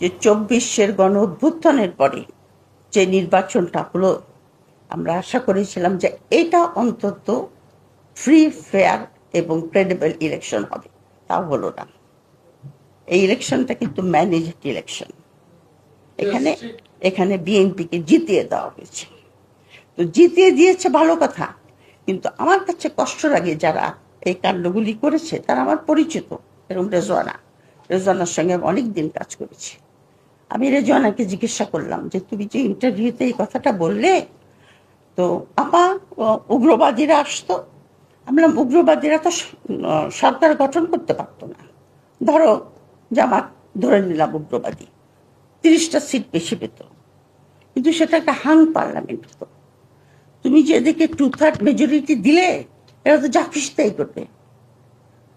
যে 24-এর গণ অভ্যুত্থানের পরে যে নির্বাচনটা হলো, আমরা আশা করেছিলাম যে এটা অন্তত ফ্রি, ফেয়ার এবং ক্রেডিবল ইলেকশন হবে। তাও হলো না। এই ইলেকশনটা কিন্তু ম্যানেজড ইলেকশন। এখানে বিএনপিকে জিতিয়ে দেওয়া হয়েছে। তো জিতিয়ে দিয়েছে ভালো কথা, কিন্তু আমার কাছে কষ্ট লাগে যারা এই কাণ্ডগুলি করেছে তারা আমার পরিচিত। এরকম রেজওয়ানার সঙ্গে আমি অনেকদিন কাজ করেছি। আমি রেজওয়ানাকে জিজ্ঞাসা করলাম যে তুমি যে ইন্টারভিউতে এই কথাটা বললে, তো আপা উগ্রবাদীরা আসতো। আমি বললাম উগ্রবাদীরা তো সরকার গঠন করতে পারতো না। ধরো জামাত ধরে নিলাম উগ্রবাদী 30টা সিট বেশি পেত, কিন্তু সেটা একটা হাং পার্লামেন্ট হতো। তুমি যেদিকে 2/3 মেজরিটি দিলে এরা তো যা খুশি তাই করবে।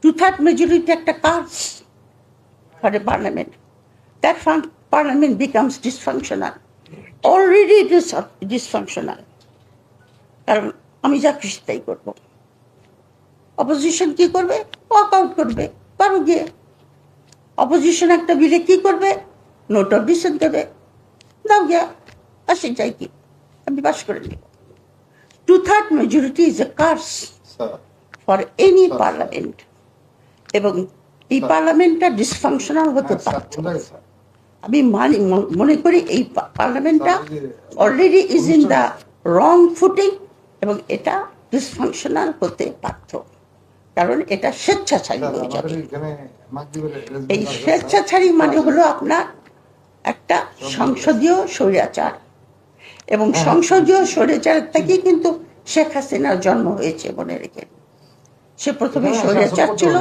2/3 মেজরিটি একটা কাজ for a parliament. That parliament becomes dysfunctional. Already it is dysfunctional, কারণ আমি যা খুশি তাই করবো। অপোজিশন কি করবে? ওয়াক আউট করবে, পারো গিয়ে। অপোজিশন একটা বিলে কি করবে? নোট অফ ডিসেন্ট দেবে, দাও গিয়া, আসে যাই কি, আমি পাস করে নিব। 2/3 majority is a curse for any parliament, এবং এই পার্লামেন্টটা ডিসফাংশনাল হতে পারত। আমি মনে করি এই পার্লামেন্টটা already is in the wrong footing, এবং এটা ডিসফাংশনাল হতে পারত, কারণ এটা স্বেচ্ছাচারী হয়ে যাবে। এই স্বেচ্ছাচারী মানে হলো আপনার একটা সংসদীয় স্বৈরাচার, এবং সংসদীয় স্বৈরাচারের থেকেই কিন্তু শেখ হাসিনার জন্ম হয়েছে, মনে রেখে। সে প্রথমে স্বৈরাচার ছিল,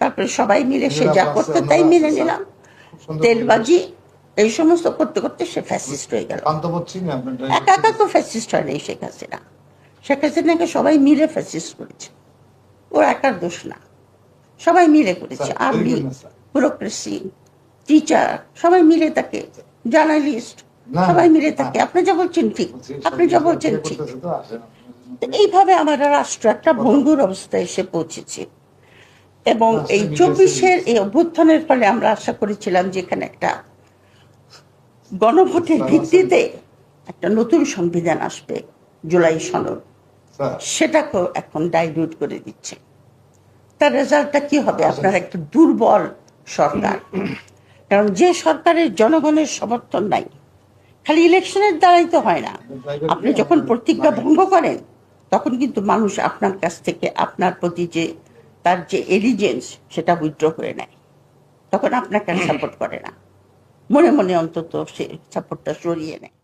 তারপরে সবাই মিলে সে যা করতে তাই মেনে নিলাম, তেলবাজি এই সমস্ত করতে করতে সে ফ্যাসিস্ট হয়ে গেল। একা একা তো ফ্যাসিস্ট হয় নাই শেখ হাসিনা। শেখ হাসিনাকে সবাই মিলে ফ্যাসিস্ট করেছে, ওর একার দোষ না, সবাই মিলে করেছে। আর্মি, ব্যুরোক্রেসি, টিচার, সবাই মিলে তাকে, জার্নালিস্ট, সবাই মিলে তাকে। আপনি যা বলছেন ঠিক, আপনি যা বলছেন ঠিক। এইভাবে আমাদের রাষ্ট্র একটা ভঙ্গুর অবস্থায় এসে পৌঁছেছে। এবং এই 24-এর এই অভ্যুত্থানের ফলে আমরা আশা করেছিলাম যে এখানে একটা গণভোটের ভিত্তিতে একটা নতুন সংবিধান আসবে, জুলাই সনদ। সেটাকেও এখন ডাইলিউট করে দিচ্ছে। তার রেজাল্টটা কি হবে? আপনার একটা দুর্বল সরকার, কারণ যে সরকারের জনগণের সমর্থন নাই। খালি ইলেকশনের দ্বারাই তো হয় না, আপনি যখন প্রতিজ্ঞা ভঙ্গ করেন তখন কিন্তু মানুষ আপনার কাছ থেকে আপনার প্রতি যে তার যে এলিজেন্স সেটা উইথড্র করে নেয়, তখন আপনাকে সাপোর্ট করে না, মনে মনে অন্তত সে সাপোর্টটা সরিয়ে নেয়।